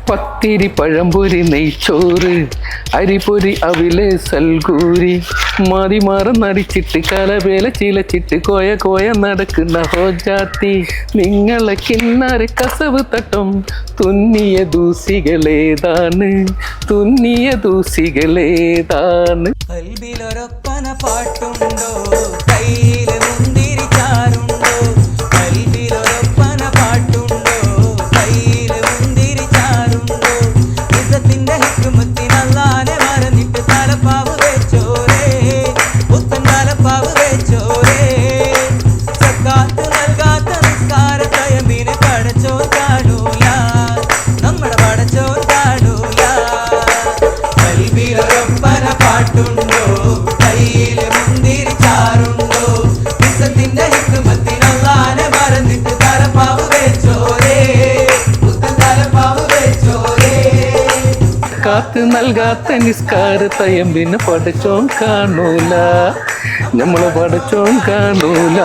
പത്തിരി പഴംപൊരി നെയ്ച്ചോറ് അരിപ്പൊരി അവില് സൽഗൂരി മാതിമാറം നടിച്ചിട്ട് കലവേല ചിലച്ചിട്ട് കോയ കോയ നടക്കുന്ന ഹോജാത്തി നിങ്ങളെ കിന്നാരെ കസവ് തട്ടും തുന്നിയ ദൂസികളേതാണ് തുന്നിയ ദൂസികളേതാണ്. കൽബിലൊരൊപ്പന പാട്ടുണ്ടോ കയ്യില് മുന്തിരി ചാറുണ്ടോ കൽബിലൊരൊപ്പന പാട്ടുണ്ടോ കയ്യില് മുന്തിരി ചാറുണ്ടോ ഇസത്തിന്റെ ഹിക്മത്തിനല്ലാനെ മറന്നിട്ട് തലപ്പാവ് വെച്ചോരേ പുത്തൻ തലപ്പാവ് വെച്ചോരേ സക്കാത്ത് നൽകാത്ത നിസ്കാര തയമ്പിനെ പടച്ചോൻ കാണൂല നമ്മുടെ പടച്ചോൻ കാണൂല. കൽബിലൊരൊപ്പന പാട്ടുണ്ടോ കയ്യില് മുന്തിരി ചാറുണ്ടോ ഇസത്തിന്റെ ഹിക്മത്തിനല്ലാനെ മറന്നിട്ട് തലപ്പാവ് വെച്ചോരേ പുത്തൻ തലപ്പാവ് വെച്ചോരേ. കാത്ത് നൽകാത്ത നിസ്കാര തയമ്പിന് പടച്ചോൻ കാണൂല നമ്മളെ പടച്ചോൻ കാണൂല.